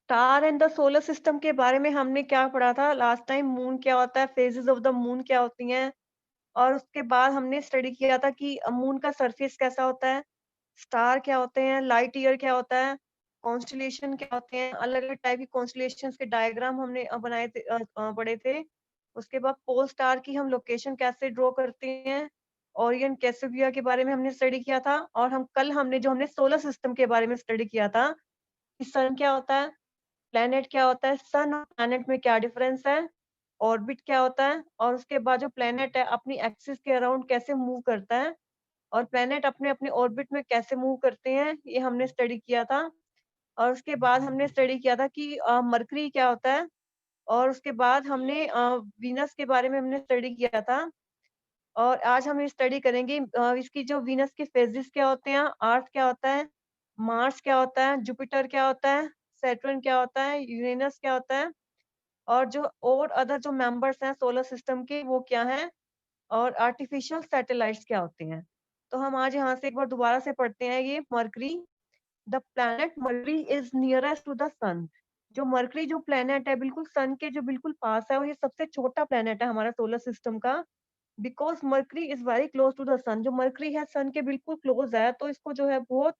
Star and the solar system के बारे में हमने क्या पढ़ा था लास्ट टाइम? मून क्या होता है, फेजेस ऑफ द मून क्या होती हैं, और उसके बाद हमने स्टडी किया था कि मून का सरफेस कैसा होता है, स्टार क्या होते हैं, लाइट ईयर क्या होता है, कॉन्स्टलेशन क्या होते हैं, अलग अलग टाइप की कॉन्स्टलेशन के डायग्राम हमने बनाए थे, पढ़े थे। उसके बाद पोल स्टार की हम लोकेशन कैसे ड्रॉ करते हैं, ओरियन कैसियोपेया के बारे में हमने स्टडी किया था। और हमने सोलर सिस्टम के बारे में स्टडी किया था कि सन क्या होता है, प्लैनेट क्या होता है, सन और प्लैनेट में क्या डिफरेंस है, ऑर्बिट क्या होता है, और उसके बाद जो प्लैनेट है अपनी एक्सिस के अराउंड कैसे मूव करता है, और प्लैनेट अपने अपने ऑर्बिट में कैसे मूव करते हैं, ये हमने स्टडी किया था। और उसके बाद हमने स्टडी किया था कि मरकरी क्या होता है, और उसके बाद हमने वीनस के बारे में हमने स्टडी किया था। और आज हम ये स्टडी करेंगे इसकी जो वीनस के फेजेस क्या होते हैं, अर्थ क्या होता है, मार्स क्या होता है, जुपिटर क्या होता है, सैटर्न क्या होता है, यूरेनस क्या होता है, और जो और अदर जो मेंबर्स हैं सोलर सिस्टम के वो क्या हैं, और आर्टिफिशियल सैटेलाइट्स क्या होते हैं। तो हम आज यहाँ से एक बार दोबारा से पढ़ते हैं ये Mercury. The planet Mercury is nearest to the sun. जो मरकरी जो प्लैनेट है बिल्कुल सन के जो बिल्कुल पास है, और ये सबसे छोटा प्लैनेट है हमारा सोलर सिस्टम का। Because Mercury is very close to the sun, जो मरकरी है सन के बिल्कुल क्लोज है, तो इसको जो है बहुत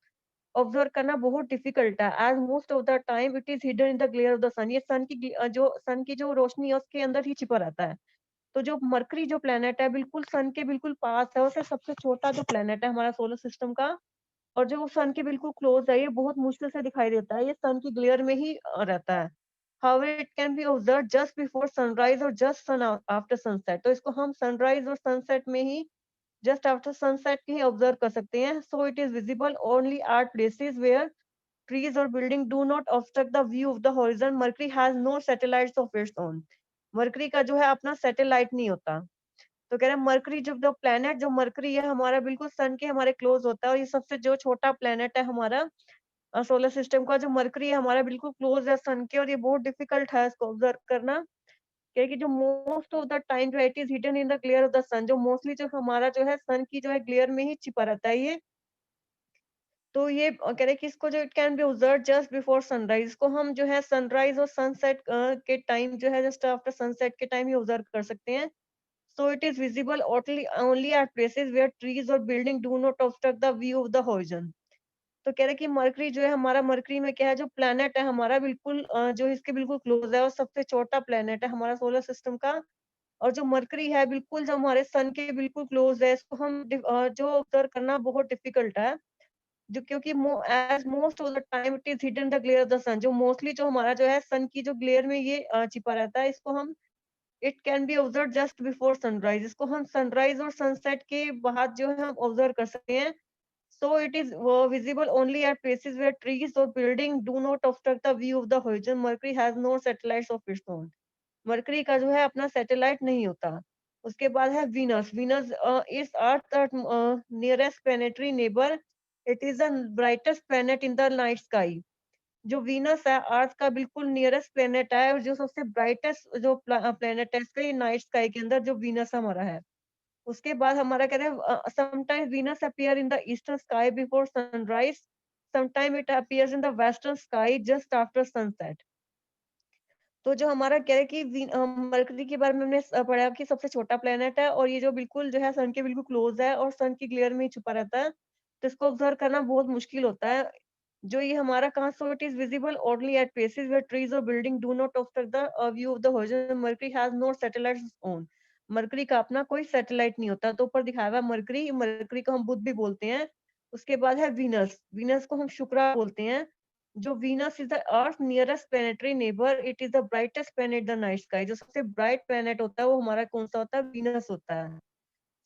ऑब्जर्व करना बहुत डिफिकल्ट है, as most of the time it is hidden in the glare of the sun. ये सन की जो रोशनी है उसके अंदर ही छिपा रहता है। तो जो मरकरी जो प्लेनेट है बिल्कुल सन के बिल्कुल पास है, और सबसे छोटा जो प्लेनेट है हमारा सोलर सिस्टम का, और जो सन के बिल्कुल क्लोज है, ये बहुत मुश्किल से दिखाई देता है, ये सन की ग्लेयर में ही रहता है। How it can be observe just before sunrise और जस्ट सन आफ्टर सनसेट। तो इसको हम सनराइज और सनसेट में ही, जस्ट आफ्टर सनसेट ही ऑब्जर्व कर सकते हैं। So it is visible only at places where trees or building do not obstruct the view of the horizon. Mercury has no satellites of its own. Mercury का जो है अपना satellite नहीं होता। तो कह रहे हैं मरकरी जो प्लेनेट जो मरकरी है हमारा बिल्कुल सन के हमारे क्लोज होता है, और ये सबसे जो छोटा प्लेनेट है हमारा सोलर सिस्टम का, जो मरकरी है हमारा बिल्कुल क्लोज है सन के, और ये बहुत डिफिकल्ट है इसको ऑब्जर्व करना, क्योंकि जो मोस्ट ऑफ द टाइम जो it is hidden in the glare of the sun, जो मोस्टली जो हमारा जो है सन की जो है ग्लेयर में ही छिपा रहता है ये। तो ये कह रहे हैं कि इसको जो it can be observe just before sunrise, इसको हम जो है सनराइज और सनसेट के टाइम जो है जस्ट आफ्टर सनसेट के टाइम ही ऑब्जर्व कर सकते हैं। So it is visible only at places where trees और building do not obstruct the view of the horizon. तो कह रहे हैं कि मरकरी जो है हमारा, मरकरी में क्या है, जो प्लेनेट है हमारा बिल्कुल जो इसके बिल्कुल क्लोज है, और सबसे छोटा प्लेनेट है हमारा सोलर सिस्टम का। और जो मरकरी है बिल्कुल जो हमारे सन के बिल्कुल क्लोज है, इसको हम जो ऑब्जर्व करना बहुत डिफिकल्ट है, जो क्योंकि as most of the time it is hidden the glare of the sun, जो मोस्टली जो हमारा जो है सन की जो ग्लेयर में ये छिपा रहता है, इसको हम it can be observe just before sunrise, इसको हम सनराइज और सनसेट के बाद जो है हम ऑब्जर्व कर सकते हैं। So it is visible only at places where trees और building do not obstruct the view of the horizon. Mercury has no satellites of its own. Mercury का जो है अपना सैटेलाइट नहीं होता। उसके बाद है Venus. Venus is earth nearest planetary neighbour. It is the brightest planet in the night sky. जो वीनस है अर्थ का बिल्कुल नियरेस्ट प्लेनेट है, और जो सबसे ब्राइटेस्ट जो प्लेनेट है इसका नाइट स्काई के अंदर जो वीनस हमारा है। उसके बाद हमारा कहते हैं sometime Venus appear in the eastern sky before sunrise, sometime it appears in the western sky just after sunset. तो जो हमारा क्या है कि मरकरी के बारे में हमने पढ़ा कि सबसे छोटा प्लेनेट है, और ये जो बिल्कुल जो है सन के बिल्कुल क्लोज है, और सन की ग्लेयर में ही छुपा रहता है, तो इसको ऑब्जर्व करना बहुत मुश्किल होता है। जो ये हमारा कहाँ, so it is visible only at places where trees और building do not obstruct the view of the horizon. Mercury has no satellites own. Mercury का अपना कोई सैटेलाइट नहीं होता। तो ऊपर दिखाया हुआ है मरकरी, मरकरी को हम बुध भी बोलते हैं। उसके बाद है वीनस। वीनस को हम शुक्र बोलते हैं। जो Venus is the earth nearest planetary neighbour, it is the brightest planet the night sky. जो सबसे ब्राइट प्लेनेट होता है वो हमारा कौन सा होता है, वीनस होता है।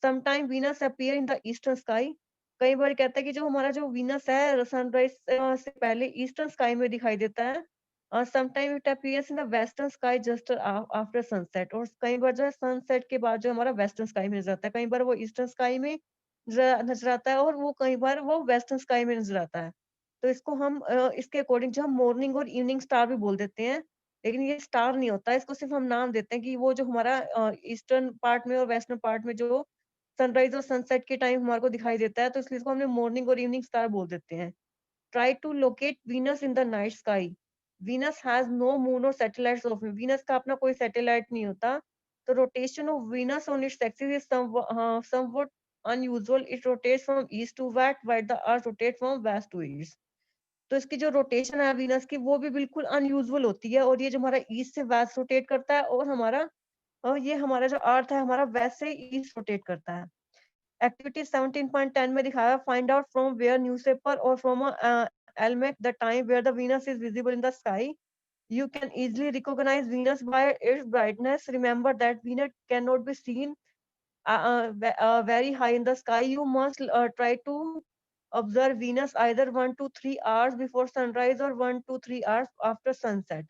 Sometime Venus appear in the eastern sky. कई बार कहता है कि जो हमारा जो वीनस है सनराइज से पहले ईस्टर्न स्काई में दिखाई देता है, और sometime it appears in the western sky just after sunset. और कई बार जो है सनसेट के बाद जो हमारा वेस्टर्न स्काई में नजर आता है। कई बार वो ईस्टर्न स्काई में नजर आता है, और वो कई बार वो वेस्टर्न स्काई में नजर आता है। तो इसको हम इसके अकॉर्डिंग जो हम मॉर्निंग और इवनिंग स्टार भी बोल देते हैं, लेकिन ये स्टार नहीं होता, इसको सिर्फ हम नाम देते हैं कि वो जो हमारा ईस्टर्न पार्ट में और वेस्टर्न पार्ट में जो सनराइज और सनसेट के टाइम हमारे को दिखाई देता है, तो इसलिए इसको हमने मॉर्निंग और इवनिंग स्टार बोल देते हैं। Try to locate Venus in the night sky. Venus has no moon और सैटेलाइट्स ऑफ वीनस का अपना कोई सैटेलाइट नहीं होता। तो rotation of Venus on its axis is somewhat unusual. It rotates from east to west while the earth rotate from west to east. तो इसकी जो रोटेशन है वीनस की वो भी बिल्कुल अनयूजुअल होती है, और ये जो हमारा ईस्ट से वेस्ट रोटेट करता है, और हमारा ये हमारा जो अर्थ है हमारा वेस्ट से ईस्ट रोटेट करता है। एक्टिविटी 17.10 में दिखाया find out from where newspaper और from almanac the time where the Venus is visible in the sky. You can easily recognize Venus by its brightness. Remember that Venus cannot be seen very high in the sky. You must try to observe Venus either 1 to 3 hours before sunrise or 1 to 3 hours after sunset.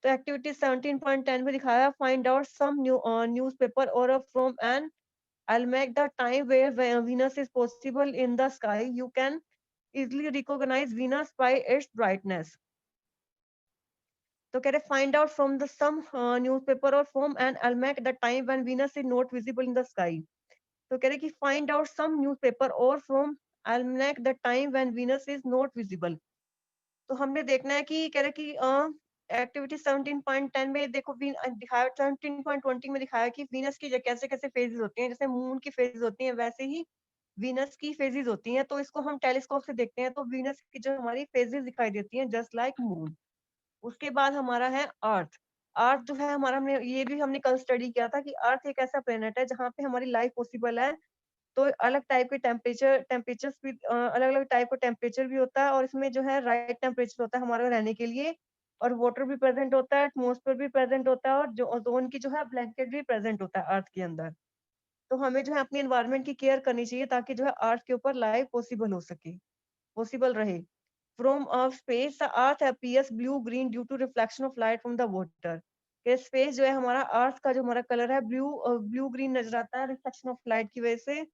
तो activity 17.10 में दिखाया find out some newspaper और from an almanac the time where Venus is possible in the sky. You can easily recognize Venus by its brightness. तो कह रहे find out from the some newspaper or from an almanac the time when Venus is not visible in the sky. तो कह रहे कि find out some newspaper or from almanac the time when Venus is not visible. तो हमने देखना है कि कह रहे कि एक्टिविटी 17.10 में देखो दिखाया 17.20 में दिखाया कि वीनस की कैसे कैसे फेजेस होती हैं, जैसे मून की फेजेस होती हैं वैसे ही वीनस की फेजेस होती हैं। तो इसको हम टेलीस्कोप से देखते हैं तो वीनस की जो हमारी फेजेस दिखाई देती हैं जस्ट लाइक मून। उसके बाद हमारा है अर्थ। अर्थ जो है हमारा हमने ये भी हमने कल स्टडी किया था कि अर्थ एक ऐसा प्लेनेट है जहाँ पे हमारी लाइफ पॉसिबल है। तो अलग टाइप के टेम्परेचर्स भी अलग अलग टाइप का टेम्परेचर भी होता है, और इसमें जो है राइट टेम्परेचर होता है हमारे रहने के लिए, और वाटर भी प्रेजेंट होता है, एटमोस्फेयर भी प्रेजेंट होता है, और जो ओजोन की जो है ब्लैंकेट भी प्रेजेंट होता है अर्थ के अंदर। तो हमें जो है अपनी एनवायरनमेंट की केयर करनी चाहिए ताकि जो है अर्थ के ऊपर लाइफ पॉसिबल हो सके, पॉसिबल रहे। From space the earth appears blue green due to reflection of light from the water. Space जो है हमारा अर्थ का जो हमारा कलर है ब्लू ग्रीन नजर आता है रिफ्लेक्शन ऑफ लाइट की वजह से।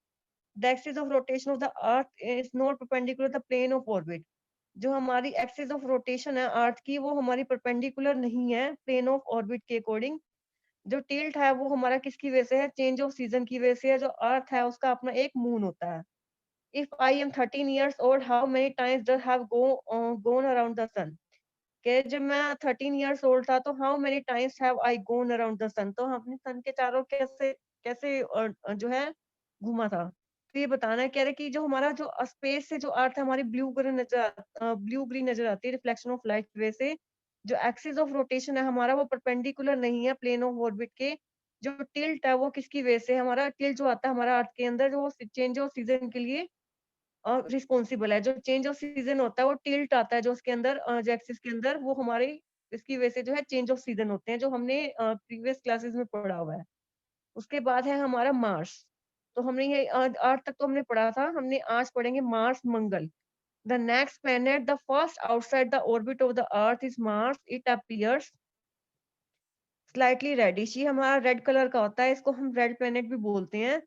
The axis of rotation of the earth is not perpendicular to the plane of orbit. जो हमारी एक्सिस ऑफ रोटेशन है अर्थ की वो हमारी परपेंडिकुलर नहीं है प्लेन ऑफ ऑर्बिट के अकॉर्डिंग। जो टिल्ट है वो हमारा किसकी वजह से है, चेंज ऑफ सीजन की वजह से है। जो अर्थ है उसका अपना एक मून होता है। If I am 13 years old, how many times does have gone around the sun? कि जब मैं 13 years old था तो how many times have I gone around the sun? तो हमने सन के चारों कैसे कैसे जो है घूमा था। तो ये बताना है, कह रहे कि जो हमारा जो स्पेस से जो अर्थ है हमारी ब्लू ग्रीन नजर आती है रिफ्लेक्शन ऑफ लाइट की वजह से। जो एक्सिस ऑफ रोटेशन है हमारा वो परपेंडिकुलर नहीं है प्लेन ऑफ ऑर्बिट के। जो टिल्ट है वो किसकी वजह से, हमारा टिल्ट जो आता है हमारा अर्थ के अंदर जो चेंज ऑफ सीजन के लिए रिस्पॉन्सिबल है। जो चेंज ऑफ सीजन होता है वो टिल्ट आता है जो उसके अंदर जो एक्सिस के अंदर वो हमारी इसकी वजह से जो है चेंज ऑफ सीजन होते हैं, जो हमने प्रीवियस क्लासेस में पढ़ा हुआ है। उसके बाद है हमारा मार्स। तो हमने ये आज तक तो हमने पढ़ा था, हमने आज पढ़ेंगे Mars Mangal. The next planet the first outside the orbit of the earth is Mars. It appears slightly reddish. ये हमारा रेड कलर का होता है, इसको हम रेड प्लेनेट भी बोलते हैं।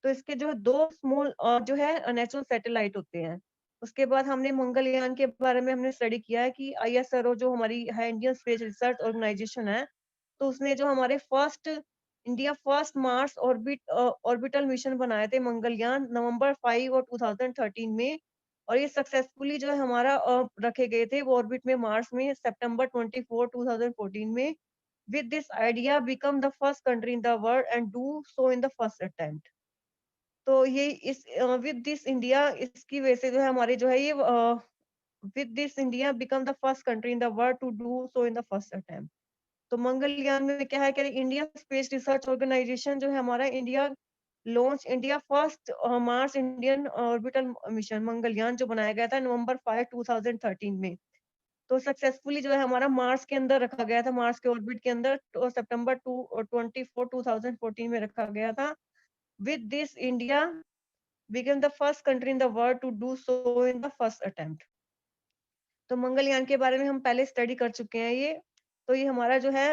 तो इसके जो दो स्मॉल जो है नेचुरल सैटेलाइट होते हैं। उसके बाद हमने मंगलयान के बारे में हमने स्टडी किया है कि आईएसआरओ जो हमारी है इंडियन स्पेस रिसर्च ऑर्गेनाइजेशन है, तो उसने जो हमारे India first Mars orbital mission बनाए थे मंगलयान नवंबर 5 और 2013 में। और ये सक्सेसफुली जो है हमारा रखे गए थे वो ऑर्बिट में मार्स में सितंबर 24 2014 में। with this idea become the first country in the world and do so in the first attempt। तो ये इस with this इंडिया इसकी वजह से जो है हमारे जो है ये with this India become the first country in the world to do so in the first attempt। तो मंगलयान में क्या है कि इंडिया स्पेस रिसर्च ऑर्गेनाइजेशन जो है हमारा India first Mars Indian orbital mission Mangalyaan जो बनाया गया था नवंबर 5 2013 में। तो सक्सेसफुली जो है हमारा मार्स के अंदर रखा गया था, मार्स के ऑर्बिट के अंदर तो सितंबर 24 2014 में रखा गया था। With this India become the first country in the world to do so in the first attempt. तो मंगलयान के बारे में हम पहले स्टडी कर चुके हैं ये। तो ये हमारा जो है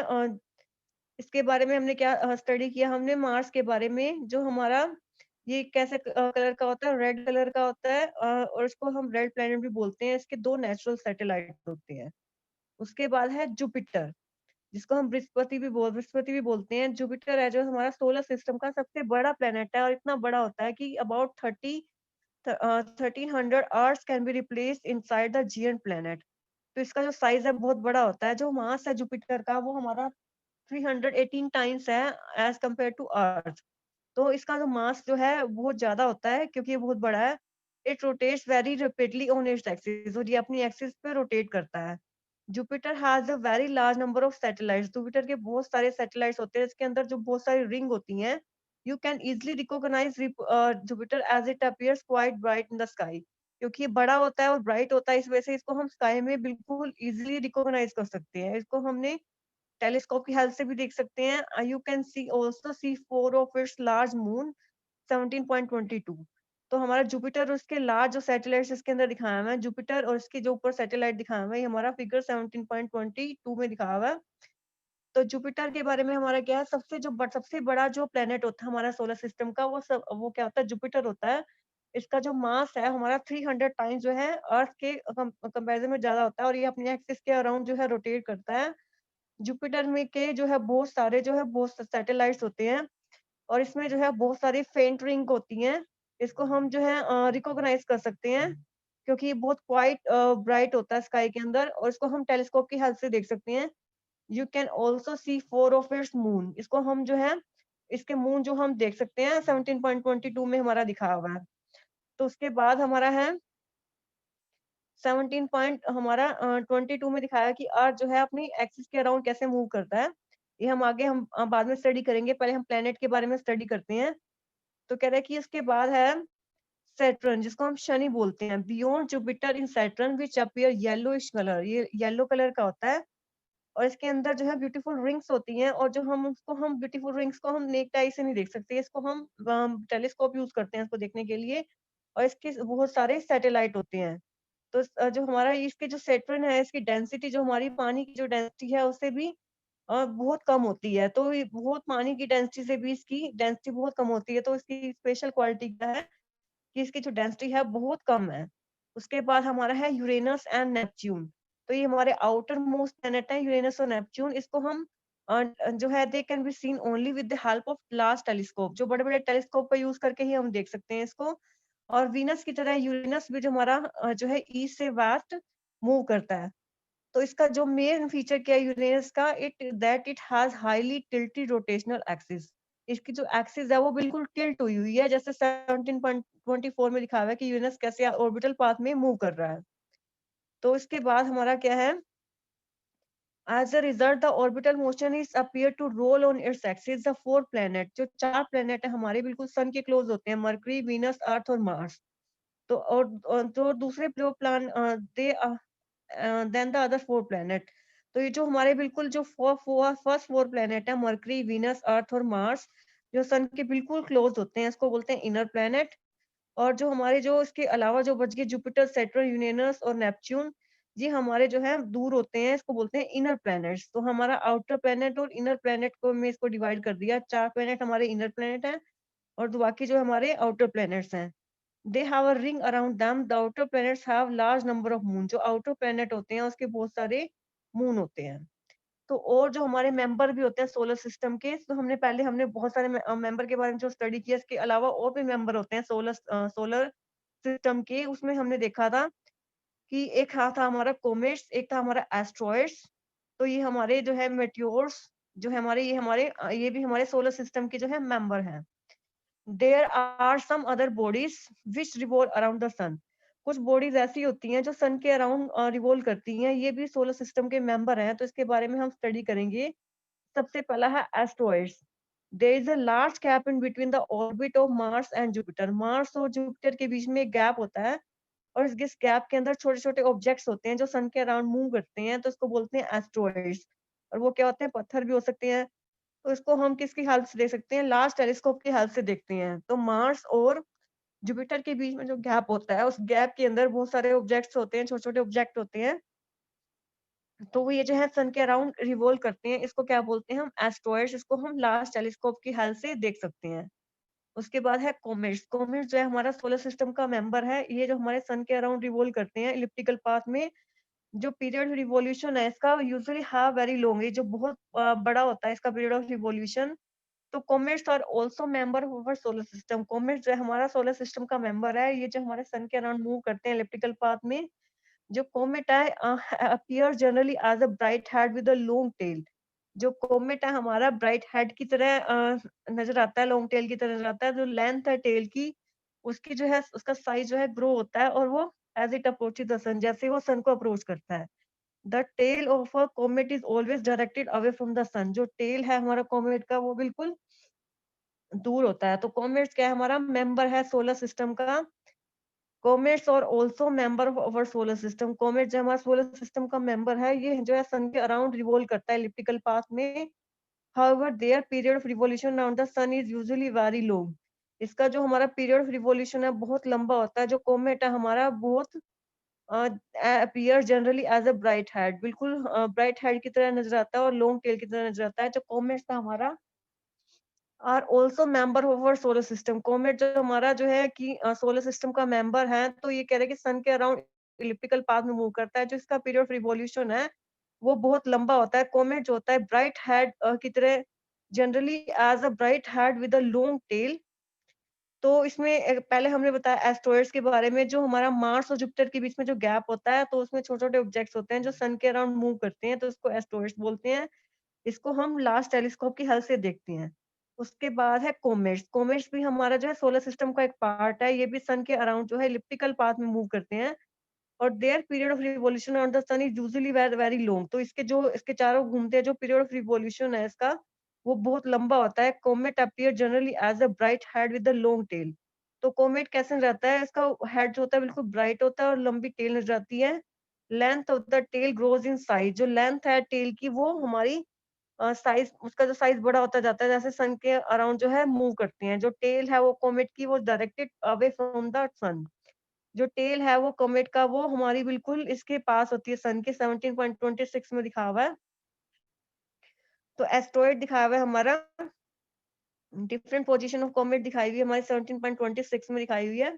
इसके बारे में हमने क्या स्टडी किया, हमने मार्स के बारे में जो हमारा ये कैसे कलर का होता है, रेड कलर का होता है, और इसको हम रेड प्लैनेट भी बोलते हैं। इसके दो नेचुरल सैटेलाइट होते हैं। उसके बाद है जुपिटर, जिसको हम बृहस्पति भी बोलते हैं। जुपिटर है जो हमारा सोलर सिस्टम का सबसे बड़ा प्लेनेट है, और इतना बड़ा होता है कि about 1300 earth can be replaced inside the giant planet. तो इसका जो साइज़ है बहुत बड़ा होता है। जो मास है जुपिटर का वो हमारा 318 टाइम्स है एज़ कंपेयर टू अर्थ। तो इसका जो मास जो है बहुत ज़्यादा होता है क्योंकि ये बहुत बड़ा है। It rotates very rapidly on its axis और ये अपनी एक्सिस पे रोटेट करता है। Jupiter has a very large number of satellites. Jupiter के बहुत सारे सैटेलाइट्स होते हैं इसके अंदर जो बहुत सारी रिंग होती हैं। You can easily recognise Jupiter as it appears quite bright in the sky. क्योंकि ये बड़ा होता है और ब्राइट होता है इस वजह से इसको हम स्काई में बिल्कुल ईज़िली रिकॉग्नाइज़ कर सकते हैं। इसको हमने टेलीस्कोप की हेल्प से भी देख सकते हैं। You can see also C 4 of its large moon 17.22। तो हमारा जुपिटर और उसके लार्ज जो सैटेलाइट्स इसके अंदर दिखाया हुआ है, जुपिटर और इसके जो ऊपर सैटेलाइट दिखाया हुआ है, ये हमारा फिगर 17.22 में दिखाया हुआ है। तो जुपिटर के बारे में हमारा क्या है, सबसे बड़ा जो प्लेनेट होता है हमारा सोलर सिस्टम का, वो क्या होता है, जुपिटर होता है। इसका जो मास है हमारा 300 टाइम्स जो है अर्थ के कंपैरिजन में ज़्यादा होता है और ये अपनी एक्सिस के अराउंड जो है रोटेट करता है। जुपिटर में के जो है बहुत सैटेलाइट्स होते हैं और इसमें जो है बहुत सारी फेंट रिंग होती हैं। इसको हम जो है रिकॉग्नाइज़ कर सकते हैं क्योंकि ये बहुत क्वाइट ब्राइट होता है स्काई के अंदर और इसको हम टेलीस्कोप की हेल्प से देख सकते हैं। You can also C 4 of its moon. इसको हम जो है इसके मून जो हम देख सकते हैं 17.22 में हमारा दिखाया हुआ है। तो उसके बाद हमारा है 17 पॉइंट हमारा 22 में दिखाया कि अर्थ जो है अपनी एक्सिस के अराउंड कैसे मूव करता है। ये हम आगे बाद में स्टडी करेंगे, पहले हम प्लैनेट के बारे में स्टडी करते हैं। तो कह रहा है कि इसके बाद है सैटर्न जिसको हम शनि बोलते हैं। Beyond Jupiter in Saturn which appear yellowish colour, ये येलो कलर का होता है और इसके अंदर जो है ब्यूटीफुल रिंग्स होती हैं और जो हम ब्यूटीफुल रिंग्स को हम नेक्ड आई से नहीं देख सकते। इसको हम टेलीस्कोप यूज़ करते हैं इसको देखने के लिए और इसके बहुत सारे सैटेलाइट होते हैं। तो जो हमारा इसके जो सैटर्न है इसकी डेंसिटी जो हमारी पानी की जो डेंसिटी है उससे भी बहुत कम होती है। तो ये बहुत पानी की डेंसिटी से भी इसकी डेंसिटी बहुत कम होती है। तो इसकी स्पेशल क्वालिटी क्या है कि इसकी जो डेंसिटी है बहुत कम है। उसके बाद हमारा है यूरेनस एंड नेपच्यून। तो ये हमारे आउटर मोस्ट प्लैनेट है यूरेनस और नेपच्यून। इसको हम जो है they can be seen only with the help of large telescope. जो बड़े-बड़े टेलीस्कोप का यूज़ करके ही हम देख सकते हैं इसको। और वीनस की तरह यूरेनस भी जो हमारा जो है ईस्ट से वेस्ट मूव करता है। तो इसका जो मेन फीचर क्या है यूरेनस का, it has highly tilted rotational axis. इसकी जो एक्सिस है वो बिल्कुल टिल्ट हुई हुई है, जैसे 17.24 में लिखा हुआ है कि यूरेनस कैसे ऑर्बिटल पाथ में मूव कर रहा है। तो इसके बाद हमारा क्या है, as a result the orbital motion is appear to roll on its axis the 4 planet. जो 4 प्लैनेट है हमारे बिल्कुल सन के क्लोज होते हैं, मरकरी, वीनस, अर्थ और मार्स। तो जो दूसरे जो देन द अदर 4 प्लैनेट। तो ये जो हमारे बिल्कुल जो फर्स्ट 4 प्लैनेट है, मरकरी, वीनस, अर्थ और मार्स, जो सन के बिल्कुल क्लोज होते हैं, इसको बोलते हैं इनर प्लैनेट। और जो हमारे जो इसके अलावा जो बच गए जुपिटर, सैटर्न, यूरेनस और नेपच्यून, ये हमारे जो है दूर होते हैं, इसको बोलते हैं इनर प्लैनेट्स। तो हमारा आउटर प्लैनेट और इनर प्लैनेट को में इसको डिवाइड कर दिया। 4 प्लैनेट हमारे इनर प्लैनेट हैं और बाकी जो हमारे आउटर प्लैनेट्स हैं। They have a ring around them. The outer planets have large number of moon. जो आउटर प्लैनेट होते हैं उसके बहुत सारे मून होते हैं। तो और जो हमारे मेंबर भी होते हैं सोलर सिस्टम के, तो हमने बहुत सारे मेंबर के बारे में जो स्टडी किया, इसके अलावा और भी मेंबर होते हैं सोलर सिस्टम के। उसमें हमने देखा था कि एक था हमारा कोमेट्स, एक था हमारा एस्ट्रॉइड्स। तो ये हमारे जो है मेटियोर्स जो है हमारे ये भी हमारे सोलर सिस्टम के जो है मेंबर हैं। There are some other bodies which revolve around the sun. कुछ बॉडीज ऐसी होती हैं जो सन के अराउंड रिवॉल्व करती हैं, ये भी सोलर सिस्टम के मेंबर हैं। तो इसके बारे में हम स्टडी करेंगे। सबसे पहला है asteroids. There is a large gap in between the orbit of Mars and Jupiter. Mars और जुपिटर के बीच में एक गैप होता है और इस गैप के अंदर छोटे-छोटे ऑब्जेक्ट्स होते हैं जो सन के अराउंड मूव करते हैं, तो इसको बोलते हैं एस्ट्रॉइड्स। और वो क्या होते हैं, पत्थर भी हो सकते हैं। तो इसको हम किसकी हेल्प से देख सकते हैं, लार्ज टेलीस्कोप की हेल्प से देखते हैं। तो मार्स और जुपिटर के बीच में जो गैप होता है, उस गैप के अंदर बहुत सारे ऑब्जेक्ट्स होते हैं, छोटे-छोटे ऑब्जेक्ट होते हैं। तो वो ये जो है सन के अराउंड रिवॉल्व करते हैं। इसको क्या बोलते हैं हम, एस्ट्रॉइड्स। इसको हम लार्ज टेलीस्कोप की हेल्प से देख सकते हैं। उसके बाद है कॉमेट्स। कॉमेट्स जो है हमारा सोलर सिस्टम का मेंबर है। ये जो हमारे सन के अराउंड रिवॉल्व करते हैं इलिप्टिकल पाथ में। जो पीरियड रिवॉल्यूशन है इसका यूजुअली हैव वेरी लॉन्ग, ये जो बहुत बड़ा होता है इसका पीरियड ऑफ रिवॉल्यूशन। तो comets are also member of our solar system. Comets जो है हमारा सोलर सिस्टम का मेंबर है। ये जो हमारे सन के अराउंड मूव करते हैं इलिप्टिकल पाथ में, जो कोमेट है appear generally as a bright head with a long tail. जो कोमेट है हमारा ब्राइट हेड की तरह नजर आता है, लॉन्ग टेल की तरह नजर आता है। जो लेंथ है टेल की, उसकी जो है उसका साइज जो है ग्रो होता है, और वो as it approaches the sun, जैसे वो सन को अप्रोच करता है। The tail of a comet is always directed away from the sun. जो टेल है हमारा कोमेट का, वो बिल्कुल दूर होता है। तो कॉमेट्स क्या है, हमारा मेंबर है सोलर सिस्टम का। कॉमेट्स और also member of our solar system. Comet जो हमारा सोलर सिस्टम का मेंबर है, ये जो है सन के अराउंड रिवॉल्व करता है इलिप्टिकल पाथ में। However their period of revolution around the sun is usually very long. इसका जो हमारा पीरियड ऑफ रिवॉल्यूशन है बहुत लंबा होता है। जो कॉमेट है हमारा बहुत appear generally as a bright head, बिल्कुल ब्राइट हेड की तरह नजर आता है और लॉन्ग टेल की तरह नजर आता है। जो कॉमेट्स था हमारा are also member of our solar system. Comet जो हमारा जो है कि सोलर सिस्टम का मेंबर है, तो ये कह रहे हैं कि सन के अराउंड इलिप्टिकल पाथ में मूव करता है। जो इसका पीरियड ऑफ रिवॉल्यूशन है वो बहुत लंबा होता है। कॉमेट जो होता है ब्राइट हेड की तरह, generally as a bright head with a long tail. तो इसमें पहले हमने बताया एस्ट्रॉयड्स के बारे में। जो हमारा मार्स और जुपिटर के बीच में जो गैप होता है, तो उसमें छोटे छोटे ऑब्जेक्ट्स होते हैं जो सन के अराउंड मूव करते हैं, तो इसको एस्ट्रॉयड्स बोलते हैं। इसको हम लार्ज टेलीस्कोप की हेल्प से देखते हैं। उसके बाद है कोमेट्स। कोमेट्स भी हमारा जो है सोलर सिस्टम का एक पार्ट है। ये भी सन के अराउंड जो है इलिप्टिकल पाथ में मूव करते हैं, और their period of revolution around the sun is usually very very long. तो इसके जो इसके चारों घूमते हैं, जो पीरियड ऑफ रिवॉल्यूशन है इसका, वो बहुत लंबा होता है। Comet appear generally as a bright head with a long tail. तो कोमेट कैसे रहता है, इसका हेड जो होता है बिल्कुल ब्राइट होता है और लंबी टेल नजर आती है। Length of the tail grows in size. जो लेंथ है टेल की, वो हमारी साइज, उसका जो साइज बड़ा होता जाता है जैसे सन के अराउंड जो है मूव करती हैं। जो टेल है वो कोमेट की, वो directed away from the sun. जो टेल है वो कोमेट का, वो हमारी बिल्कुल इसके पास होती है सन के। 17.26 में दिखा हुआ है। तो एस्ट्रॉइड दिखाया हुआ है हमारा, डिफरेंट पोजीशन ऑफ कॉमेट दिखाई हुई है हमारी 17.26 में दिखाई हुई है।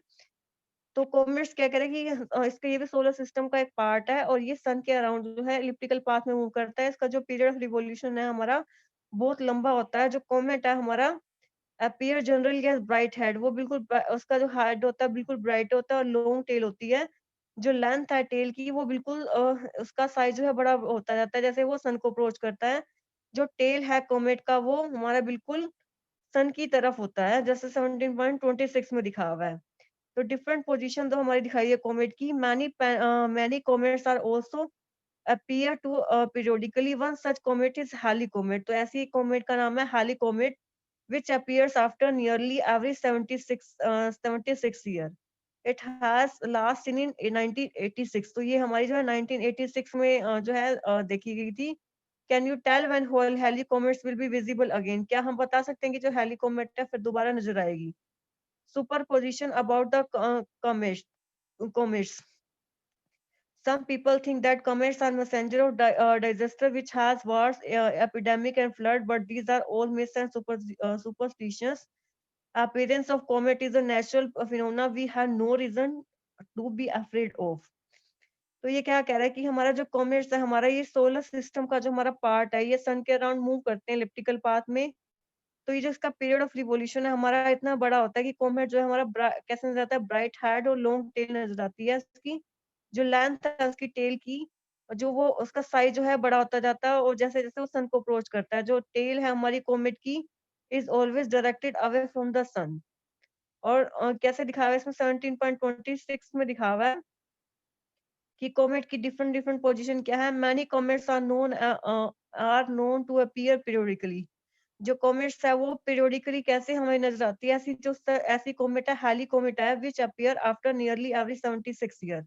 तो कॉमेट्स क्या करें कि इसका ये भी सोलर सिस्टम का एक पार्ट है, और ये सन के अराउंड जो है इलिप्टिकल पाथ में मूव करता है। इसका जो पीरियड ऑफ रिवॉल्यूशन है हमारा बहुत लंबा होता है। जो कॉमेट है हमारा appear generally as bright head, वो बिल्कुल उसका जो हेड होता है बिल्कुल ब्राइट होता है और लॉन्ग टेल होती है। जो लेंथ है टेल की, वो बिल्कुल उसका साइज जो है बड़ा होता जाता है जैसे वो सन को अप्रोच करता है। जो टेल है कॉमेट का, वो हमारा बिल्कुल सन की तरफ होता है, जैसे 17.26 में दिखा हुआ है। तो डिफरेंट पोजीशन तो हमारी दिखाई है कॉमेट की। Many comets are also appear to periodically. One such comet is Halley comet. तो ऐसी कॉमेट का नाम है Halley comet, which appears after nearly every 76 year. It has last seen in 1986. तो ये हमारी जो है 1986 में जो है देखी गई थी। Can you tell when whole Halley comets will be visible again? क्या हम बता सकते हैं कि जो Halley comet है फिर दोबारा नजर आएगी? Superposition about the comets. Some people think that comets are messenger of disaster which has wars, epidemic and flood, but these are all myths and superstitions. Appearance of comet is a natural phenomena we have no reason to be afraid of. तो ये क्या कह रहा है कि हमारा जो comets है, हमारा ये सोलर सिस्टम का जो हमारा पार्ट है, ये सन के अराउंड मूव करते हैं इलिप्टिकल पाथ में। तो ये जो इसका पीरियड ऑफ रिवॉल्यूशन है हमारा इतना बड़ा होता है कि कॉमेट जो है हमारा कैसे नजर आता है, ब्राइट हेड और लॉन्ग टेल नजर आती है इसकी। जो लेंथ है उसकी टेल की, जो वो उसका साइज जो है बड़ा होता जाता है, और जैसे जैसे वो सन को अप्रोच करता है। जो टेल है हमारी कॉमेट की is always directed away from the sun. और कैसे दिखा हुआ है इसमें 17.26 में दिखा हुआ है कि कॉमेट की डिफरेंट डिफरेंट पोजीशन क्या है। Many comets are known to appear periodically. जो कॉमेट्स है वो पीरियोडिकली कैसे हमें नजर आती है, ऐसी कॉमेट है हैली कॉमेट है, which appear after nearly every 76 year.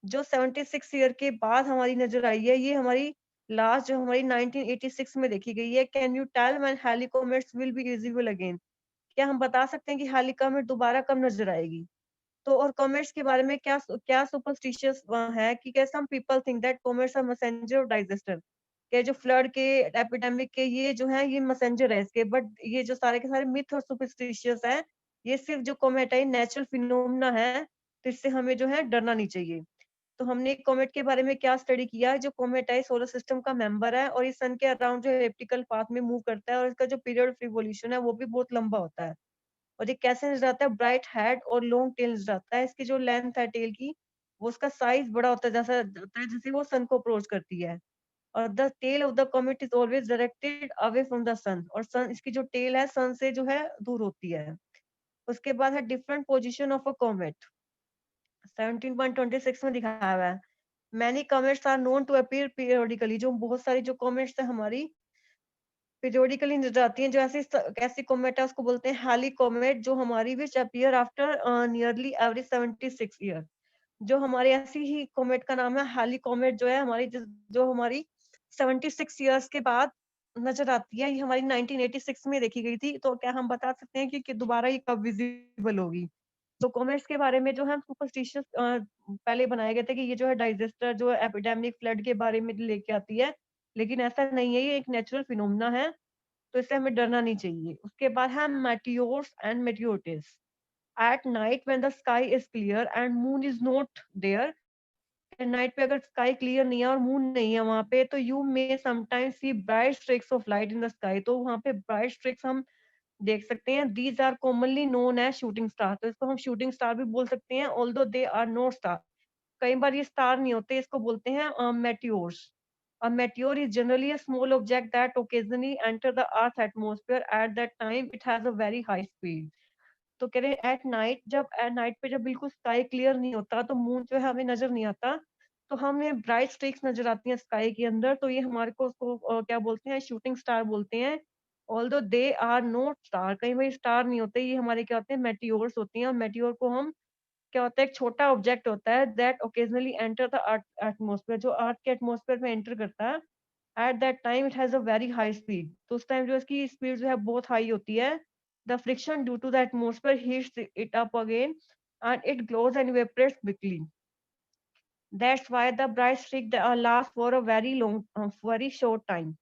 जो 76 ईयर के बाद हमारी नजर आई है, ये हमारी लास्ट जो हमारी 1986 में देखी गई है। Can you tell when Halley comets will be visible again? क्या हम बता सकते हैं कि हैली कॉमेट दोबारा कब नजर आएगी? तो और कॉमेट्स के बारे में क्या क्या सुपरस्टिशियस है कि some people think that comets are messenger of disaster, के जो फ्लड के, एपिडेमिक के, ये जो है ये मैसेंजर है इसके। बट ये जो सारे के सारे मिथ और सुपरस्टिशियस है, ये सिर्फ जो कॉमेट है नेचुरल फिनोमेना है, तो इससे हमें जो है डरना नहीं चाहिए। तो हमने कॉमेट के बारे में क्या स्टडी किया, जो कॉमेट है सोलर सिस्टम का मेंबर है, और ये सन के अराउंड जो एलिप्टिकल पाथ में मूव करता है, और इसका जो पीरियड ऑफ रिवॉल्यूशन है वो भी बहुत लंबा होता है। और ये कैसे नजर आता है, ब्राइट हेड और लॉन्ग टेल नजर आता है। इसकी जो लेंथ है टेल की, वो उसका साइज बड़ा होता है जैसे वो सन को अप्रोच करती है। और the tail of the comet is always directed away from the sun, और सन, इसकी जो टेल है सन से जो है दूर होती है। उसके बाद है different position of a comet, 17.26 में दिखाया हुआ है। Many comets are known to appear periodically, जो बहुत सारी जो कॉमेट्स है हमारी पीरियोडिकली नजर आती हैं, जो ऐसी कॉमेट है उसको बोलते हैं हाली कॉमेट, जो हमारी which appear after nearly every 76 year. जो हमारी ऐसी ही कॉमेट का नाम है हाली कॉमेट, जो है हमारी जो हमारी 76 इयर्स के बाद नजर आती है। ये हमारी 1986 में देखी गई थी। तो क्या हम बता सकते हैं कि दोबारा ये कब विजिबल होगी? तो कॉमेट्स के बारे में जो है सुपरस्टिशियस पहले बनाए गए थे कि ये जो है डाइजेस्टर जो है एपिडेमिक फ्लड के बारे में लेके आती है, लेकिन ऐसा नहीं है, ये एक नेचुरल फिनोमिना है, तो इससे हमें डरना नहीं चाहिए। उसके बाद है meteors and meteorites. At night when the sky is clear and moon is not there, night पे अगर स्काई क्लियर नहीं है और मून नहीं है वहां पे, तो you may sometimes see bright streaks of light in the sky. तो वहां पे ब्राइट स्ट्रिक्स हम देख सकते हैं। These are commonly known as shooting star, तो इसको हम शूटिंग स्टार भी बोल सकते हैं, although they are not star. कई बार ये स्टार नहीं होते, इसको बोलते हैं meteors. A meteor is generally a small object that occasionally enter the Earth's atmosphere. At that time, it has a very high speed. तो कह रहे हैं एट नाइट, जब एट नाइट पे जब बिल्कुल स्काई क्लियर नहीं होता तो मून जो है हमें नजर नहीं आता, तो हमें ब्राइट स्ट्रिक्स नजर आती हैं स्काई के अंदर, तो ये हमारे को उसको क्या बोलते हैं, शूटिंग स्टार बोलते हैं। Although they are not star, कई बार स्टार नहीं होते, ये हमारे क्या होते हैं, मेटियोर्स होती हैं। और मेटियोर को हम क्या होता है, एक छोटा ऑब्जेक्ट होता है that occasionally enter the atmosphere, जो अर्थ के एटमॉस्फेयर में एंटर करता है। At that time it has a very high speed, तो उस टाइम जो इसकी स्पीड जो है बहुत हाई होती है। The friction due to the atmosphere heats it up again and it glows and evaporates quickly. That's why the bright streak lasts for a very long, very short time.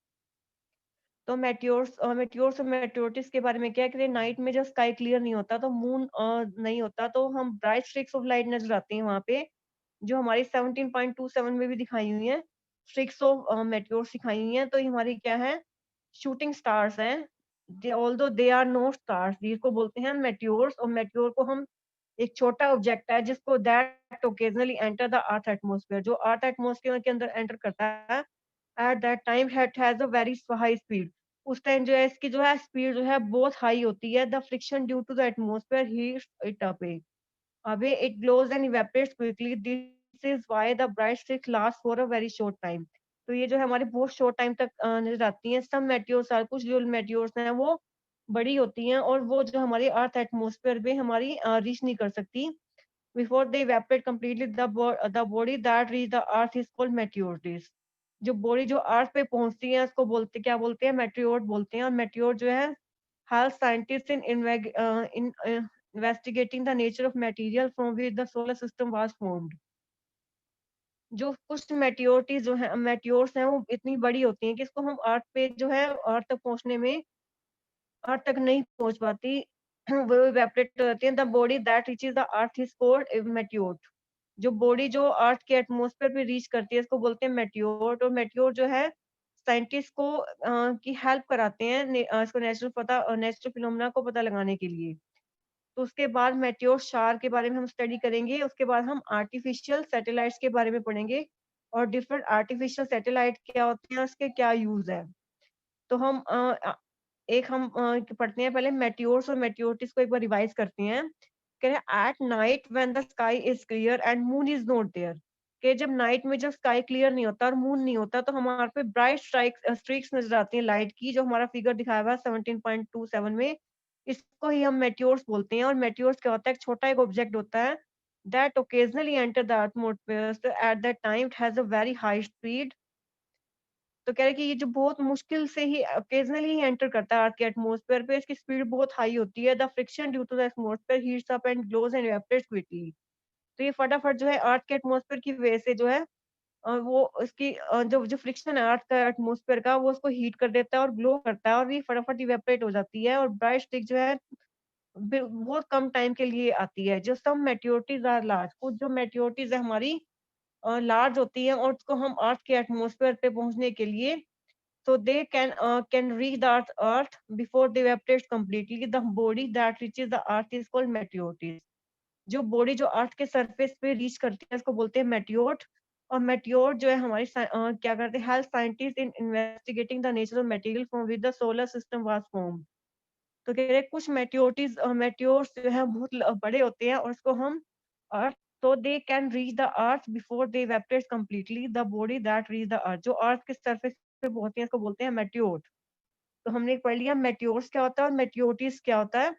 तो meteors और मेट्योरिटीज के बारे में क्या है कि नाइट में जब स्काई क्लियर नहीं होता तो मून नहीं होता, तो हम ब्राइट स्ट्रिक्स ऑफ लाइट नजर आते हैं वहां पे, जो हमारी 17.27 में भी दिखाई हुई है। स्ट्रिक्स ऑफ मेट्योर्स दिखाई हुई हैं, तो ये हमारी क्या है, शूटिंग स्टार्स हैं। Although they are no stars, जिसको बोलते हैं मेट्योर्स। और मेट्योर को हम एक छोटा ऑब्जेक्ट है जिसको that occasionally enter the earth atmosphere, जो अर्थ एटमॉस्फेयर के अंदर एंटर करता है। At that time it has a very high speed, उस टाइम जो है इसकी जो है स्पीड जो है बहुत हाई होती है। The friction due to the atmosphere heats it up away, it glows and evaporates quickly, this is why the bright streaks last for a very short time. तो ये जो है हमारे बहुत शॉर्ट टाइम तक नजर आती हैं। सब मेट्योर्स, कुछ जो मेट्योर्स हैं वो बड़ी होती हैं और वो जो हमारी अर्थ एटमॉस्फेयर में हमारी रीच नहीं कर सकती। Before they evaporate completely, the body that reach the earth is called meteorites. जो बॉडी जो अर्थ पे पहुंचती है उसको बोलते क्या बोलते हैं, मेटियोर बोलते हैं। और मेटियोर जो है help scientist in investigating the nature of material from which the solar system was formed। जो कुछ मेटियोरिटीज जो है मेटियोर्स हैं वो इतनी बड़ी होती हैं कि इसको हम अर्थ पे जो है अर्थ तक पहुंचने में अर्थ तक नहीं पहुंच पाती। वो इवेपोरेट हो जाती है। The body that reaches the earth is called meteor. जो बॉडी जो अर्थ के एटमॉस्फेयर पे रीच करती है इसको बोलते हैं मेटियोर। और मेटियोर जो है साइंटिस्ट को की हेल्प कराते हैं इसको नेचुरल फिनोमेना को पता लगाने के लिए। तो उसके बाद मेटियोर शार के बारे में हम स्टडी करेंगे। उसके बाद हम आर्टिफिशियल सैटेलाइट्स के बारे में पढ़ेंगे और डिफरेंट आर्टिफिशियल सैटेलाइट क्या होते हैं, उसके क्या यूज है। तो हम पढ़ते हैं पहले मेटियोर्स और मेटियोरिटीज को एक बार रिवाइज करते हैं। कह रहे at night when the sky is clear and moon is not there, कि जब नाइट में जब स्काई क्लियर नहीं होता और मून नहीं होता तो हमारे पे ब्राइट स्ट्रीक्स नजर आती हैं लाइट की, जो हमारा फिगर दिखाया हुआ है 17.27 में। इसको ही हम मेट्योर्स बोलते हैं। और मेट्योर्स क्या होता है, एक छोटा एक ऑब्जेक्ट होता है that occasionally enter the atmosphere at that time it has a very high speed. तो कह रहे हैं कि ये जो बहुत मुश्किल से ही ऑकेजनली ही एंटर करता है अर्थ के एटमॉस्फेयर पे, इसकी स्पीड बहुत हाई होती है। The friction due to the atmosphere heats up and glows and evaporates quickly. तो ये फटाफट जो है अर्थ के एटमॉस्फेयर की वजह से जो है वो इसकी जो जो फ्रिक्शन है अर्थ का एटमॉस्फेयर का, वो उसको हीट कर देता है और ग्लो करता है और ये फटाफट इवेपोरेट हो जाती है। और ब्राइट स्टिक जो है बहुत कम टाइम के लिए आती है। जो सम मेट्योरिटीज आर लार्ज, कुछ जो मेट्योरिटीज है हमारी लार्ज होती है और उसको हम अर्थ के एटमॉस्फेयर पे पहुंचने के लिए, so they can reach the earth before they evaporate completely. The body that reaches the earth is called meteorites। जो बॉडी जो अर्थ के सरफेस पे रीच करती है उसको बोलते हैं मेटियोर। और मेटियोर जो है हमारी क्या करते हैं health scientist in investigating the nature of material from with the solar system was formed. तो कह रहे हैं कुछ मेटियोर्स जो है बहुत बड़े होते हैं और इसको हम अर्थ तो they can reach the earth before they evaporate completely the body that reach the earth. जो अर्थ के सरफेस पे होती है इसको बोलते हैं मेटियोर। तो हमने पढ़ लिया मेटियोर्स क्या होता है और मेटियोटिस क्या होता है।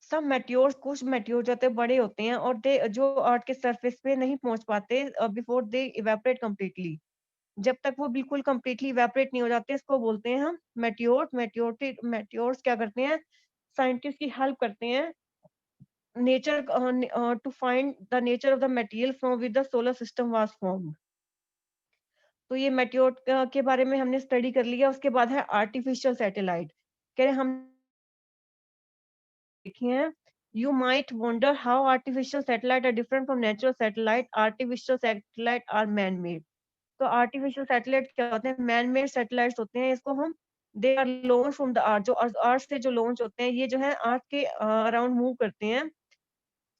सब मेटियोर्स कुछ मेटियोर जो होते हैं बड़े होते हैं और दे जो अर्थ के सरफेस पे नहीं पहुंच पाते बिफोर दे इवेपोरेट कंप्लीटली। जब तक वो बिल्कुल कंप्लीटली इवेपोरेट नहीं हो जाते इसको बोलते हैं हम मेटियोर। मेटियोर्स क्या करते हैं साइंटिस्ट की हेल्प करते हैं nature to find the nature of the material from with the solar system was formed. तो ये मेटियोर के बारे में हमने स्टडी कर लिया। उसके बाद है आर्टिफिशियल सैटेलाइट। कह रहे हम देखे हैं you might wonder how artificial satellite are different from natural satellite. Artificial satellite are man made. तो आर्टिफिशियल सैटेलाइट क्या होते हैं मैन मेड सैटेलाइट्स होते हैं। इसको हम they are launch from the earth. जो अर्थ से जो लॉन्च होते हैं ये जो है अर्थ के अराउंड मूव करते हैं।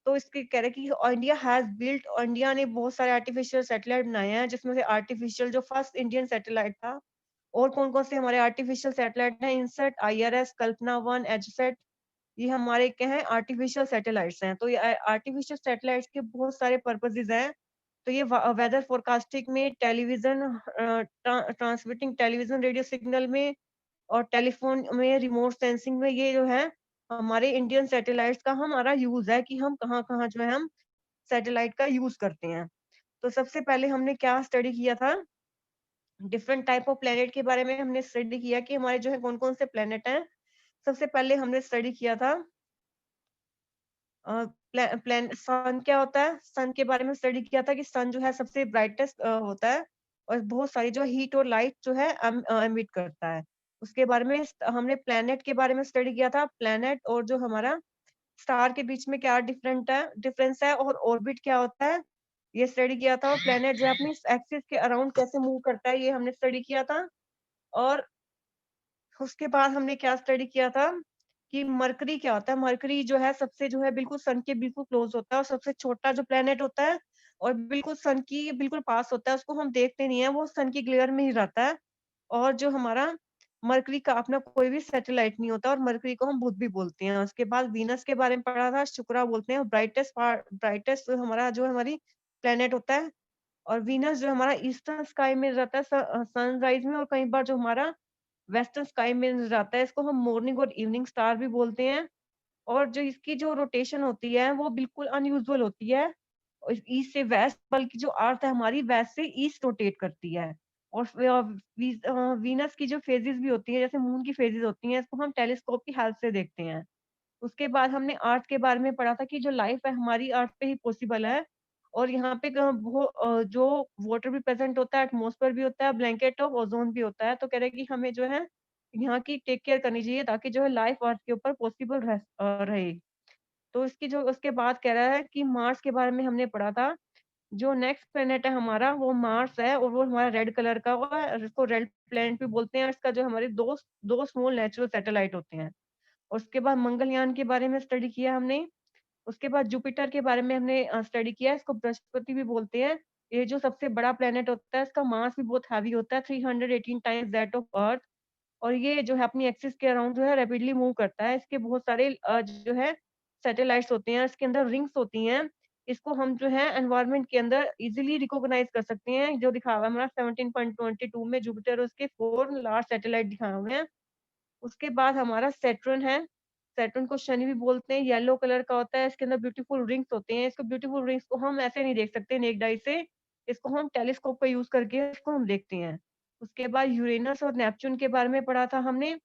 तो इसके कह रहे हैं कि इंडिया हैज बिल्ट इंडिया ने बहुत सारे आर्टिफिशियल सैटेलाइट बनाए हैं जिसमें से आर्टिफिशियल जो फर्स्ट इंडियन सैटेलाइट था। और कौन कौन से हमारे आर्टिफिशियल सैटेलाइट हैं इनसेट आईआरएस कल्पना 1 एडसेट। ये हमारे क्या है आर्टिफिशियल सैटेलाइट्स हैं। तो ये आर्टिफिशियल सैटेलाइट्स के बहुत सारे पर्पसेस हैं। तो ये वेदर फोरकास्टिंग में television transmitting television radio signal में और टेलीफोन में रिमोट सेंसिंग में ये जो है हमारे इंडियन सैटेलाइट्स का हमारा यूज है कि हम कहाँ कहाँ जो है हम सैटेलाइट का यूज करते हैं। तो सबसे पहले हमने क्या स्टडी किया था डिफरेंट टाइप ऑफ प्लेनेट के बारे में हमने स्टडी किया कि हमारे जो है कौन कौन से प्लेनेट हैं। सबसे पहले हमने स्टडी किया था प्लान सन क्या होता है। सन के बारे में स्टडी किया था कि सन जो है सबसे ब्राइटेस्ट होता है और बहुत सारी जो हीट और लाइट जो है एमिट करता है। उसके बारे में हमने प्लेनेट के बारे में स्टडी किया था प्लेनेट और जो हमारा स्टार के बीच में क्या डिफरेंस है और ऑर्बिट क्या होता है ये स्टडी किया था। और प्लेनेट जो है अपनी एक्सिस के अराउंड कैसे मूव करता है ये हमने स्टडी किया था। और उसके बाद हमने क्या स्टडी किया था कि मरकरी क्या होता है। मरकरी जो है सबसे जो है बिल्कुल सन के बिल्कुल क्लोज होता है और सबसे छोटा जो प्लेनेट होता है और बिल्कुल सन की बिल्कुल पास होता है। उसको हम देखते नहीं है वो सन की ग्लेयर में ही रहता है। और जो हमारा मरकरी का अपना कोई भी सैटेलाइट नहीं होता और मरकरी को हम बुध भी बोलते हैं। उसके बाद वीनस के बारे में पढ़ा था शुक्रा बोलते हैं। ब्राइटेस्ट हमारा जो हमारी प्लेनेट होता है। और वीनस जो हमारा ईस्टर्न स्काई में रहता है सनराइज में और कई बार जो हमारा वेस्टर्न स्काई में नजर आता है। इसको हम मॉर्निंग और इवनिंग स्टार भी बोलते हैं। और जो इसकी जो रोटेशन होती है वो बिल्कुल अनयूजुअल होती है ईस्ट से वेस्ट बल्कि जो अर्थ है हमारी वेस्ट से ईस्ट रोटेट करती है। और वीनस की जो फेजेस भी होती है जैसे मून की फेजेस होती हैं इसको हम टेलीस्कोप की हेल्प से देखते हैं। उसके बाद हमने अर्थ के बारे में पढ़ा था कि जो लाइफ है हमारी अर्थ पे ही पॉसिबल है। और यहाँ पे जो वाटर भी प्रेजेंट होता है एटमॉस्फेयर भी होता है ब्लैंकेट ऑफ ओजोन भी होता है। तो कह रहे हैं कि हमें जो है यहाँ की टेक केयर करनी चाहिए ताकि जो है लाइफ अर्थ के ऊपर पॉसिबल रहे। तो इसकी जो उसके बाद कह रहा है कि मार्स के बारे में हमने पढ़ा था। जो नेक्स्ट प्लेनेट है हमारा वो मार्स है और वो हमारा रेड कलर का हुआ है और इसको रेड प्लेनेट भी बोलते हैं। इसका जो हमारे दो दो स्मॉल नेचुरल सैटेलाइट होते हैं। और उसके बाद मंगलयान के बारे में स्टडी किया हमने। उसके बाद जुपिटर के बारे में हमने स्टडी किया। इसको बृहस्पति भी बोलते हैं। ये जो सबसे बड़ा प्लेनेट होता है इसका मास भी बहुत हैवी होता है 318 टाइम्स दैट ऑफ अर्थ। और ये जो है अपनी एक्सिस के अराउंड जो है रैपिडली मूव करता है। इसके बहुत सारे जो है सैटेलाइट्स होते हैं इसके अंदर रिंग्स होती हैं। इसको हम जो है एनवायरनमेंट के अंदर इजीली रिकॉग्नाइज कर सकते हैं। जो दिखा हुआ है हमारा 17.22 में जुपिटर और उसके 4 लार्ज सैटेलाइट दिखाए हुए हैं। उसके बाद हमारा सैटर्न है। सैटर्न को शनि भी बोलते हैं। येलो कलर का होता है। इसके अंदर ब्यूटीफुल रिंग्स होते हैं। इसको ब्यूटीफुल रिंग्स को हम ऐसे नहीं देख सकते नेक्ड आई से। इसको हम टेलीस्कोप का यूज करके इसको हम देखते हैं। उसके बाद यूरेनस और नेपच्यून के बारे में पढ़ा था हमने।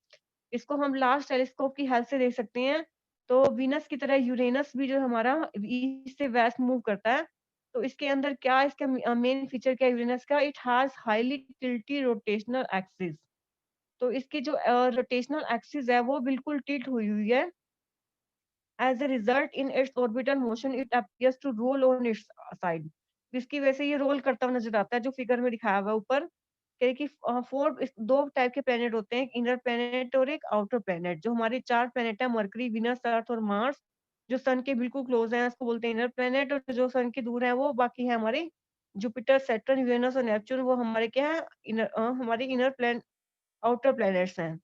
इसको हम लार्ज टेलीस्कोप की हेल्प से देख सकते हैं। तो वीनस की तरह यूरेनस भी जो हमारा ईस्ट से वेस्ट मूव करता है। तो इसके अंदर क्या इसका मेन फीचर क्या है यूरेनस का it has highly tilted rotational axis. तो इसकी जो रोटेशनल एक्सिस है वो बिल्कुल टिल्ट हुई हुई है। As a result in its orbital motion it appears to roll on its side। इसकी वजह से ये रोल करता हुआ नजर आता है जो फिगर में दिखाया हुआ है ऊपर। कि दो टाइप के प्लेनेट होते हैं एक इनर प्लेनेट और एक आउटर प्लेनेट। जो हमारे चार प्लेनेट है मरकरी वीनस अर्थ और मार्स। जो सन के बिल्कुल क्लोज हैं उसको बोलते हैं इनर प्लेनेट, और जो सन के दूर हैं वो बाकी है हमारे जुपिटर, सैटर्न, यूरेनस और नेपच्यून, वो हमारे क्या है, हमारे इनर प्लेन आउटर प्लैनेट्स हैं।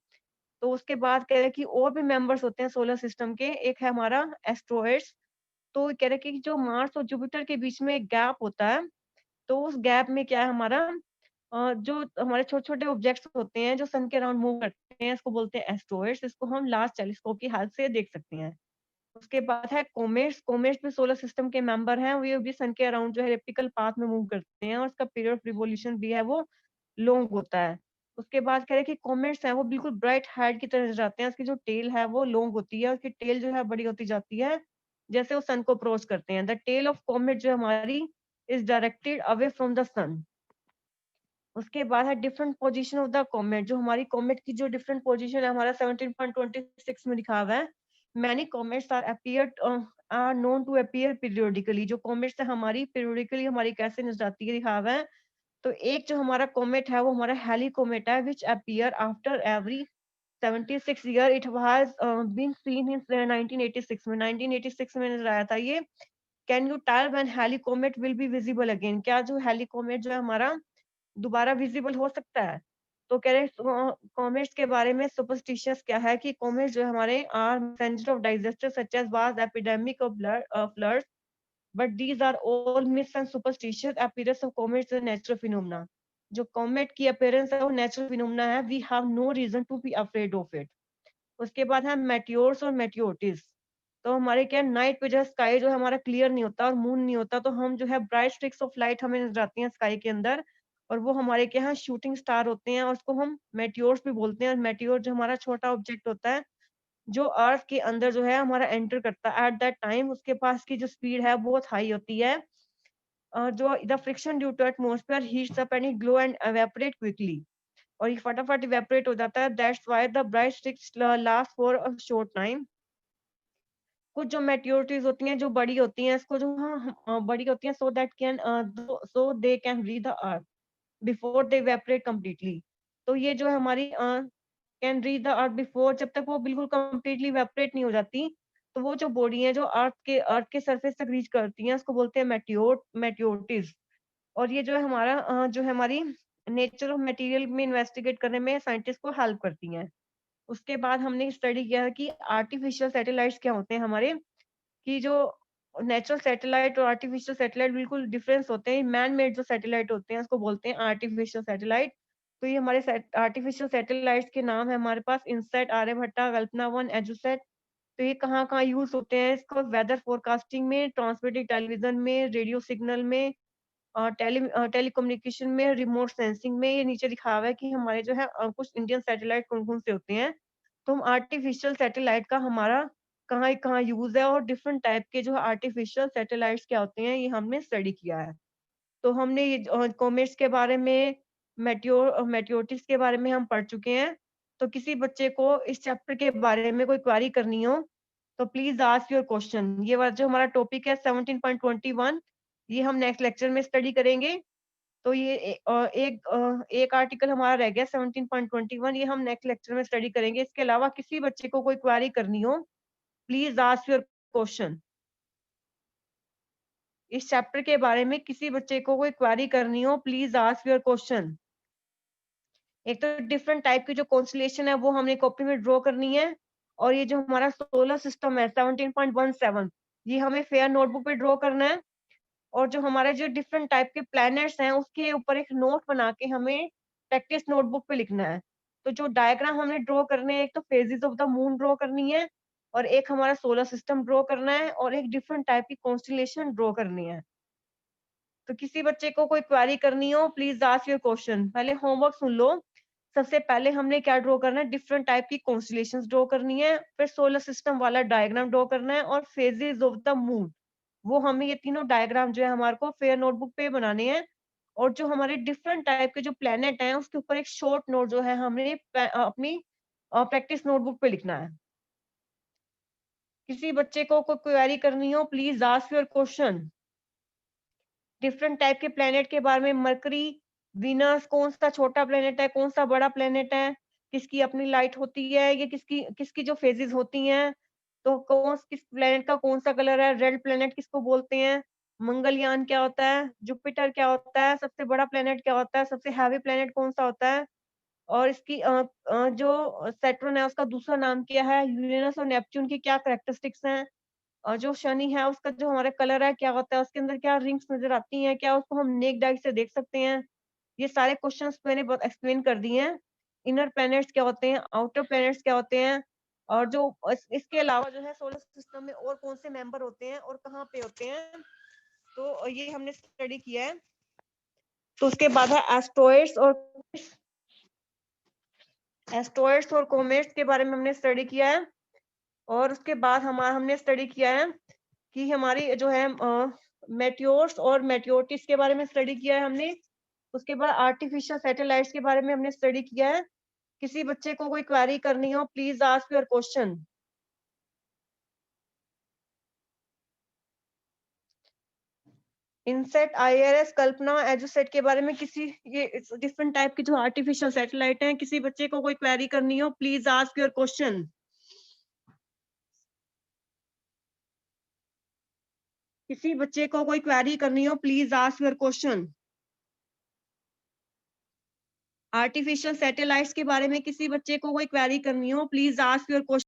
तो उसके बाद कह रहे हैं कि और भी मेंबर्स होते हैं सोलर सिस्टम के, एक है हमारा एस्ट्रॉइड्स। तो कह रहे हैं कि जो मार्स और जुपिटर के बीच में एक गैप होता है, तो उस गैप में क्या है हमारा, जो हमारे छोटे-छोटे ऑब्जेक्ट्स होते हैं जो सन के अराउंड मूव करते हैं, इसको बोलते हैं एस्ट्रॉइड्स। इसको हम लार्ज टेलीस्कोप की हेल्प से देख सकते हैं। उसके बाद है कॉमेट्स। कॉमेट्स भी सोलर सिस्टम के मेंबर हैं, ये भी सन के अराउंड जो है एलिप्टिकल पाथ में मूव करते हैं, और उसका पीरियड ऑफ रिवोल्यूशन भी है वो लॉन्ग होता है। उसके बाद कह रहे हैं कि कॉमेट्स हैं वो बिल्कुल ब्राइट हेड की तरह नजर आते हैं, उसकी जो टेल है वो लॉन्ग होती है, उसकी टेल जो है बड़ी होती जाती है जैसे वो सन को अप्रोच करते हैं। द टेल ऑफ कॉमेट जो है हमारी is directed away from the sun. उसके बाद है different position of the comet. जो हमारी कॉमेट की जो डिफरेंट पोजीशन है हमारा 17.26 में लिखा हुआ है। Many comets are known to appear periodically. जो कॉमेट्स है हमारी पीरियोडिकली हमारी कैसे नजर आती है लिखा हुआ है। तो एक जो हमारा कॉमेट है वो हमारा हेली कॉमेट है, which appear after every 76 year. It was been seen in 1986 में, 1986 में नजर आया था ये। Can you tell when Halley comet will be visible again? क्या जो हेली कॉमेट जो है हमारा दोबारा विजिबल हो सकता है? तो कह रहे कॉमेट्स के बारे में सुपरस्टिशियस क्या है कि कॉमेट्स जो है हमारे are messenger of disaster such as was epidemic of floods, but these are all myths and superstitious appearance of comets is natural phenomena. जो कॉमेट की अपीयरेंस है वो नेचुरल फिनोमेना है, we have no reason to be afraid of it. उसके बाद है meteors और मेटियोटिस। तो हमारे क्या नाइट पे जो स्काई जो है हमारा क्लियर नहीं होता और मून नहीं होता, तो हम जो है ब्राइट स्ट्रिक्स ऑफ लाइट हमें नजर आती हैं स्काई के अंदर, और वो हमारे क्या है शूटिंग स्टार होते हैं, और उसको हम मेटियोर्स भी बोलते हैं। और मेटियोर जो हमारा छोटा ऑब्जेक्ट होता है जो अर्थ के अंदर जो है हमारा एंटर करता है एट दैट टाइम, उसके पास की जो स्पीड है बहुत हाई होती है। जो the friction due to atmosphere heats up and it glow and evaporate quickly, और ये फटाफट इवेपोरेट हो जाता है। That's why the bright sticks last for a short time. कुछ जो मैट्योरिटीज होती हैं जो बड़ी होती हैं, इसको जो बड़ी होती हैं so that can so they can reach the earth before they evaporate completely. तो ये जो है हमारी can reach the earth before, जब तक वो बिल्कुल कंप्लीटली इवेपोरेट नहीं हो जाती, तो वो जो बॉडी है जो अर्थ के सरफेस तक रीच करती हैं उसको बोलते हैं मैट्योरिटीज। और ये जो है हमारा जो है हमारी नेचर ऑफ मटेरियल में इन्वेस्टिगेट करने में साइंटिस्ट को हेल्प करती हैं। उसके बाद हमने स्टडी किया है कि आर्टिफिशियल सैटेलाइट्स क्या होते हैं हमारे, कि जो नेचुरल सैटेलाइट और आर्टिफिशियल सैटेलाइट बिल्कुल डिफरेंस होते हैं। मैन मेड जो सैटेलाइट होते हैं उसको बोलते हैं आर्टिफिशियल सैटेलाइट। तो ये हमारे आर्टिफिशियल सैटेलाइट्स के नाम है हमारे पास इनसैट, आर्यभट्टा, कल्पना वन, एजुसेट। तो ये कहाँ कहाँ यूज होते हैं? इसको वेदर फोरकास्टिंग में, ट्रांसमिटिंग टेलीविजन में, रेडियो सिग्नल में, टेलीकम्युनिकेशन में, रिमोट सेंसिंग में। ये नीचे दिखा हुआ है कि हमारे जो है कुछ इंडियन सैटेलाइट कौन कौन से होते हैं। तो हम आर्टिफिशियल सैटेलाइट का हमारा कहाँ कहाँ यूज है, और डिफरेंट टाइप के जो आर्टिफिशियल सैटेलाइट्स क्या होते हैं ये हमने स्टडी किया है। तो हमने ये कॉमेट्स के बारे में, मेटियोटिस के बारे में हम पढ़ चुके हैं। तो किसी बच्चे को इस चैप्टर के बारे में कोई क्वेरी करनी हो तो प्लीज आस्क योर क्वेश्चन। ये वाला जो हमारा टॉपिक है 17.21, ये हम नेक्स्ट लेक्चर में स्टडी करेंगे। तो ये एक आर्टिकल हमारा रह गया 17.21, ये हम नेक्स्ट लेक्चर में स्टडी करेंगे। इसके अलावा किसी बच्चे को कोई क्वेरी करनी हो प्लीज आस्क योर क्वेश्चन। इस चैप्टर के बारे में किसी बच्चे को कोई क्वेरी करनी हो प्लीज आस्क योर क्वेश्चन। एक तो डिफरेंट टाइप की जो कॉन्स्टलेशन है वो हमने कॉपी में ड्रॉ करनी है, और ये जो हमारा सोलर सिस्टम है 17.17, ये हमें फेयर नोटबुक पे ड्रॉ करना है। और जो हमारे जो डिफरेंट टाइप के प्लैनेट्स हैं उसके ऊपर एक नोट बना के हमें प्रैक्टिस नोटबुक पे लिखना है। तो जो डायग्राम हमने ड्रॉ करने हैं, एक तो phases of the moon draw करनी है, और एक हमारा सोलर सिस्टम ड्रॉ करना है, और एक डिफरेंट टाइप की कॉन्स्टलेशन ड्रॉ करनी है। तो किसी बच्चे को कोई क्वेरी करनी हो प्लीज आस्क योर क्वेश्चन। पहले होमवर्क सुन लो। सबसे पहले हमने क्या ड्रॉ करना है, डिफरेंट टाइप की कॉन्स्टलेशंस ड्रॉ करनी है, फिर सोलर सिस्टम वाला डायग्राम ड्रॉ करना है, और फेजेस ऑफ द मून। वो हमें ये तीनों डायग्राम जो है हमारे को फेयर नोटबुक पे बनाने हैं। और जो हमारे डिफरेंट टाइप के जो प्लेनेट हैं उसके ऊपर एक शॉर्ट नोट जो है हमने अपनी प्रैक्टिस नोटबुक पे लिखना है। किसी बच्चे को कोई क्वेरी करनी हो please ask your question. Different type के प्लेनेट के बारे में, मरकरी, वीनस, कौन सा छोटा प्लेनेट है, कौन सा बड़ा प्लेनेट है, किसकी अपनी लाइट होती है, ये किसकी किसकी जो फेजेस होती हैं, तो कौन किस प्लेनेट का कौन-सा कलर है, रेड प्लेनेट किसको बोलते हैं, मंगलयान क्या होता है, जुपिटर क्या होता है, सबसे बड़ा प्लेनेट क्या होता है, सबसे हैवी प्लेनेट कौन-सा होता है और इसकी जो सैटर्न है उसका दूसरा नाम क्या है, यूरेनस और नेपच्यून की क्या कैरेक्टरिस्टिक्स हैं और जो शनि है उसका जो हमारा कलर है क्या होता है, उसके अंदर क्या रिंग्स नज़र आती हैं, क्या उसको हम नेक्ड आई से देख सकते हैं? ये सारे क्वेश्चंस मैंने बहुत एक्सप्लेन कर दिए हैं। इनर प्लैनेट्स क्या होते हैं, आउटर प्लैनेट्स क्या होते हैं और जो इसके अलावा जो है सोलर सिस्टम में और कौन से मेंबर होते हैं और कहाँ पे होते हैं, तो ये हमने स्टडी किया है। तो उसके बाद है एस्ट्रॉइड्स और कॉमेट्स के बारे में हमने स्टडी किया है और उसके बाद हमने स्टडी किया है कि हमारी जो है मेटियोर्स और मेटियोटिस के बारे में स्टडी किया है हमने। उसके बाद आर्टिफिशियल सैटेलाइट्स के बारे में हमने स्टडी किया है। किसी बच्चे को कोई क्वेरी करनी हो please ask your question. INSAT, IRS, Kalpana, EDUSAT के बारे में किसी ये डिफरेंट टाइप की जो आर्टिफिशियल सैटेलाइट हैं, किसी बच्चे को कोई क्वेरी करनी हो प्लीज आस्क योर क्वेश्चन। किसी बच्चे को कोई क्वेरी करनी हो please ask your question. Artificial satellites के बारे में किसी बच्चे को कोई क्वेरी करनी हो प्लीज आस्क योर क्वेश्चन।